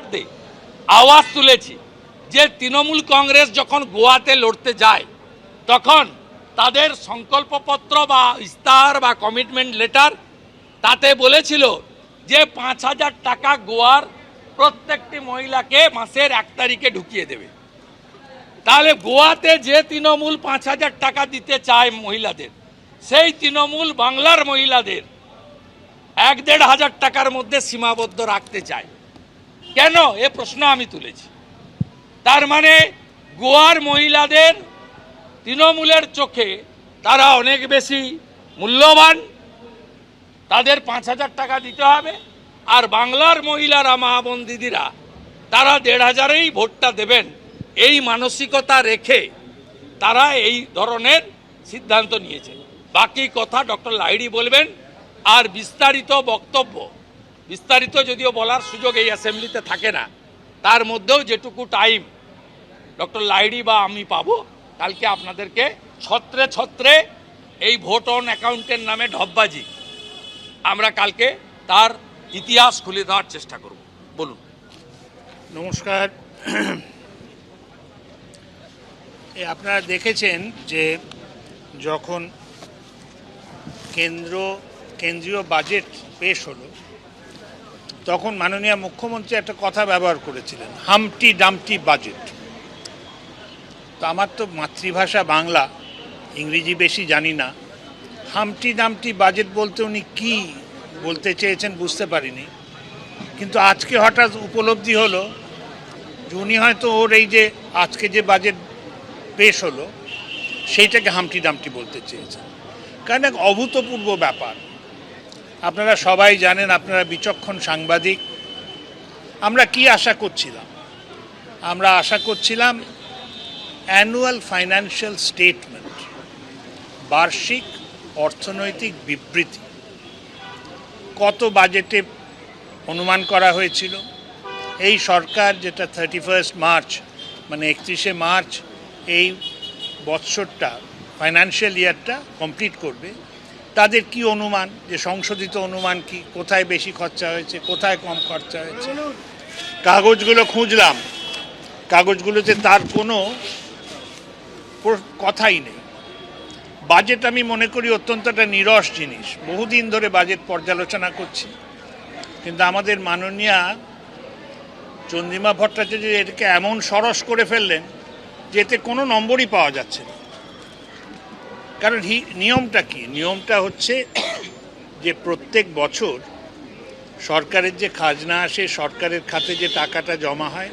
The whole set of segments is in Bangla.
স্বার্থে আওয়াজ তুলেছি যে তৃণমূল কংগ্রেস যখন গোয়াতে লড়তে যায় তখন তাদের সংকল্পপত্র বা ইস্তাহার বা কমিটমেন্ট লেটার তাতে বলেছিল যে 5,000 টাকা গোয়ার প্রত্যেকটি মহিলাকে মাসের 1 তারিখে ঢুকিয়ে দেবে। তাহলে গোয়াতে যে তৃণমূল 5,000 টাকা দিতে চায় মহিলাদের, সেই তৃণমূল বাংলার মহিলাদের 1-1.5 হাজার টাকার মধ্যে সীমাবদ্ধ রাখতে চায় কেন? এ প্রশ্ন আমি তুলেছি। তার মানে গোয়ার মহিলাদের তৃণমূলের চোখে তারা অনেক বেশি মূল্যবান, তাদের 5,000 টাকা দিতে হবে, আর বাংলার মহিলারা মা বোন দিদিরা তারা 1,500-এই ভোটটা দেবেন, এই মানসিকতা রেখে তারা এই ধরনের সিদ্ধান্ত নিয়েছে। বাকি কথা ডক্টর লাহিড়ী বলবেন। আর বিস্তারিত বক্তব্য, বিস্তারিত যদিও বলার সুযোগ এই অ্যাসেম্বলিতে থাকে না, তার মধ্যেও যেটুকু টাইম ডক্টর লাহিড়ী বা আমি পাবো, কালকে আপনাদেরকে ছত্রে ছত্রে এই ভোট অন অ্যাকাউন্টের নামে ঢপবাজি আমরা কালকে তার ইতিহাস খুলে দেওয়ার চেষ্টা করব। বলুন। নমস্কার। আপনারা দেখেছেন যে যখন কেন্দ্রীয় বাজেট পেশ হলো তখন মাননীয় মুখ্যমন্ত্রী একটা কথা ব্যবহার করেছিলেন, হাম্পটি ডাম্পটি বাজেট। তো আমার তো মাতৃভাষা বাংলা, ইংরেজি বেশি জানি না। হাম্পটি ডাম্পটি বাজেট বলতে উনি কী বলতে চেয়েছেন বুঝতে পারিনি, কিন্তু আজকে হঠাৎ উপলব্ধি হলো যে উনি হয়তো ওর এই যে আজকে যে বাজেট পেশ হলো সেইটাকে হাম্পটি ডাম্পটি বলতে চেয়েছেন। কারণ এক অভূতপূর্ব ব্যাপার। আপনারা সবাই জানেন, আপনারা বিচক্ষণ সাংবাদিক। আমরা কি আশা করছিলাম? আমরা আশা করছিলাম অ্যানুয়াল ফাইন্যান্সিয়াল স্টেটমেন্ট, বার্ষিক অর্থনৈতিক বিবৃতি। কত বাজেটে অনুমান করা হয়েছিল এই সরকার যেটা 31 মার্চ মানে 31শে মার্চ এই বৎসরটা ফাইন্যান্সিয়াল ইয়ারটা কমপ্লিট করবে, তাদের কি অনুমান, যে সংশোধিত অনুমান কি, কোথায় বেশি খরচা হয়েছে, কোথায় কম খরচা হয়েছে। কাগজগুলো খুঁজলাম, কাগজগুলোতে তার কোনো কথাই নেই। বাজেট আমি মনে করি অত্যন্ত একটা নিরস জিনিস। বহুদিন ধরে বাজেট পর্যালোচনা করছি, কিন্তু আমাদের মাননীয়া চন্দ্রিমা ভট্টাচার্য এটাকে এমন সরস করে ফেললেন যে এতে কোনো নম্বরই পাওয়া যাচ্ছে না। কারণ নিয়মটা কি? নিয়মটা হচ্ছে যে প্রত্যেক বছর সরকারের যে খাজনা আসে, সরকারের খাতে যে টাকাটা জমা হয়,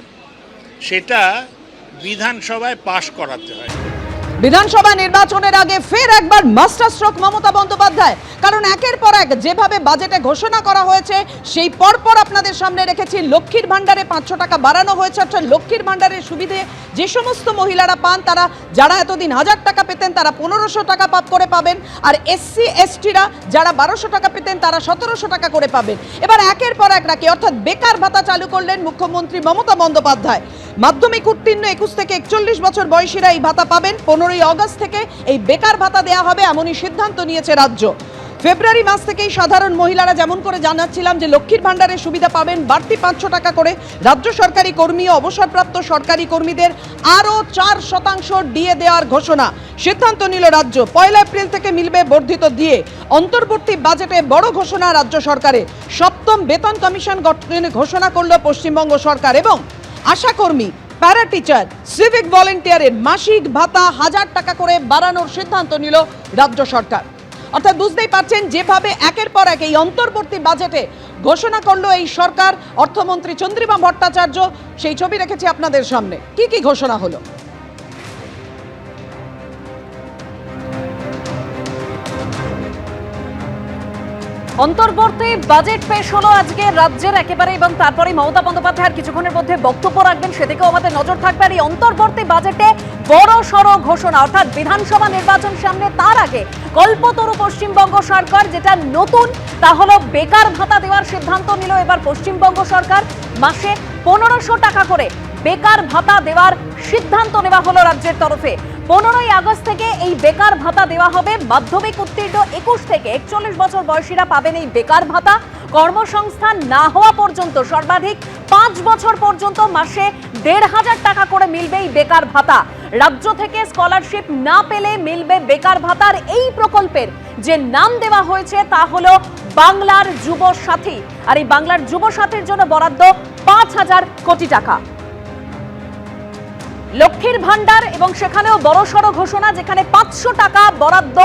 সেটা বিধানসভায় পাশ করাতে হয়। বিধানসভা নির্বাচনের আগে ফের একবার মাস্টার স্ট্রোক মমতা বন্দ্যোপাধ্যায়। কারণ একের পর এক যেভাবে বাজেটে ঘোষণা করা হয়েছে সেই পরপর আপনাদের সামনে রেখেছি লক্ষ্মীর ভাণ্ডারে 500 টাকা বাড়ানো হয়েছে। অর্থাৎ লক্ষ্মীর ভাণ্ডারের সুবিধে যে সমস্ত মহিলারা পান, তারা যারা এতদিন 1000 টাকা পেতেন তারা 1500 টাকা করে পাবেন, আর এসসি এসটিরা যারা 1200 টাকা পেতেন তারা 1700 টাকা করে পাবেন। এবার একের পর এক নাকি অর্থাৎ বেকার ভাতা চালু করলেন মুখ্যমন্ত্রী মমতা বন্দ্যোপাধ্যায়। মাধ্যমিক উত্তীর্ণ 21 থেকে 41 বছর বয়সীরা এই ভাতা পাবেন। 15ই আগস্ট থেকে এই বেকার ভাতা দেওয়া হবে, এমনই সিদ্ধান্ত নিয়েছে রাজ্য। ফেব্রুয়ারি মাস থেকেই সাধারণ মহিলারা যেমন করে জানাচ্ছিলাম যে লক্ষ্মীর ভাণ্ডারের সুবিধা পাবেন, বাড়তি 500 টাকা করে। রাজ্য সরকারি কর্মী ও অবসরপ্রাপ্ত সরকারি কর্মীদের আরও 4% ডিএ দেওয়ার ঘোষণা সিদ্ধান্ত নিল রাজ্য। 1 এপ্রিল থেকে মিলবে বর্ধিত ডিএ। অন্তর্বর্তী বাজেটে বড় ঘোষণা রাজ্য সরকারের। 7ম বেতন কমিশন গঠনের ঘোষণা করল পশ্চিমবঙ্গ সরকার। এবং আশাকর্মী, প্যারা টিচার, সিভিক ভলেন্টিয়ারের মাসিক ভাতা 1000 টাকা করে বাড়ানোর সিদ্ধান্ত নিল রাজ্য সরকার। অর্থাৎ বুঝতেই পারছেন যেভাবে একের পর এক এই অন্তর্বর্তী বাজেটে ঘোষণা করলো এই সরকার, অর্থমন্ত্রী চন্দ্রিমা ভট্টাচার্য সেই ছবি রেখেছি আপনাদের সামনে। কি কি ঘোষণা হলো? অন্তর্বর্তী বাজেট পেশ হলো আজকে রাজ্যের একেবারে, এবং তারপরে মমতা বন্দ্যোপাধ্যায়ের কিছুক্ষণের মধ্যে বক্তব্য রাখবেন, সেদিকেও আমাদের নজর থাকবে। আর এই অন্তর্বর্তী বাজেটে বড় সড় ঘোষণা, অর্থাৎ বিধানসভা নির্বাচন সামনে, তার আগে কল্পতরু পশ্চিমবঙ্গ সরকার। যেটা নতুন তা হলো বেকার ভাতা দেওয়ার সিদ্ধান্ত নিল এবার পশ্চিমবঙ্গ সরকার। মাসে 1500 টাকা করে বেকার ভাতা দেওয়ার সিদ্ধান্ত নেওয়া হলো রাজ্যের তরফে। 15ই আগস্ট থেকে এই বেকার ভাতা দেওয়া হবে। মাধ্যমিক উত্তীর্ণ 21 থেকে 41 বছর বয়সীরা পাবেন এই বেকার ভাতা। কর্মসংস্থান না হওয়া পর্যন্ত সর্বাধিক 5 বছর পর্যন্ত মাসে 1,500 টাকা করে মিলবে এই বেকার ভাতা। রাজ্য থেকে স্কলারশিপ না পেলে মিলবে বেকার ভাতার এই প্রকল্পের যে নাম দেওয়া হয়েছে তা হলো বাংলার যুব সাথী। আর এই বাংলার যুব সাথীর জন্য বরাদ্দ 5,000 কোটি টাকা। লক্ষ্মীর ভান্ডার এবং সেখানেও বড়সড় ঘোষণা, যেখানে 500 টাকা বরাদ্দ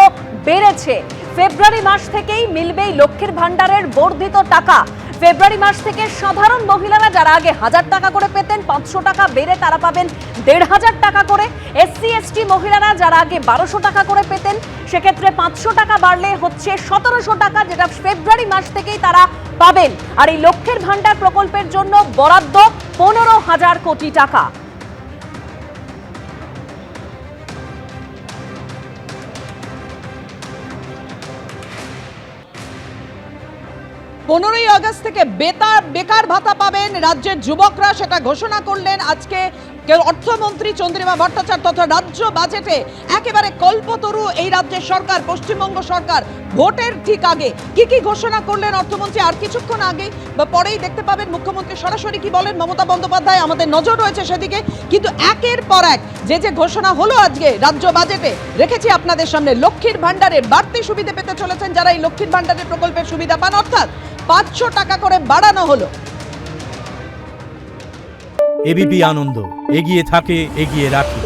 বেড়েছে। ফেব্রুয়ারি মাস থেকেই মিলবে লক্ষ্মীর ভান্ডারের বর্ধিত টাকা। ফেব্রুয়ারি মাস থেকে সাধারণ মহিলারা যারা আগে 1000 টাকা করে পেতেন, 500 টাকা বেড়ে তারা পাবেন 1,500 টাকা করে। SC ST মহিলারা যারা আগে 1200 টাকা করে পেতেন, সেক্ষেত্রে 500 টাকা বাড়লে হচ্ছে 1700 টাকা, যেটা ফেব্রুয়ারি মাস থেকেই তারা পাবেন। আর এই লক্ষ্মীর ভান্ডার প্রকল্পের জন্য বরাদ্দ 15,000 কোটি টাকা। পনেরোই আগস্ট থেকে বেকার ভাতা পাবেন রাজ্যের যুবকরা, সেটা ঘোষণা করলেন আজকে অর্থমন্ত্রী চন্দ্রিমা ভট্টাচার্য। তথা রাজ্য বাজেটে একেবারে কল্পতরু এই রাজ্যের সরকার, পশ্চিমবঙ্গ সরকার। ভোটের ঠিক আগে কি ঘোষণা করলেন অর্থমন্ত্রী, আর কিছুক্ষণ আগে বা পরেই দেখতে পাবেন মুখ্যমন্ত্রী সরাসরি কি বলেন মমতা বন্দ্যোপাধ্যায়, আমাদের নজর রয়েছে সেদিকে। কিন্তু একের পর এক যে ঘোষণা হলো আজকে রাজ্য বাজেটে, রেখেছি আপনাদের সামনে। লক্ষ্মীর ভান্ডারের বাড়তি সুবিধা পেতে চলেছেন যারা এই লক্ষ্মীর ভান্ডারের প্রকল্পের সুবিধা পান, অর্থাৎ 500 টাকা করে বাড়ানো হলো। এবিপি আনন্দ, এগিয়ে থাকে, এগিয়ে রাখে।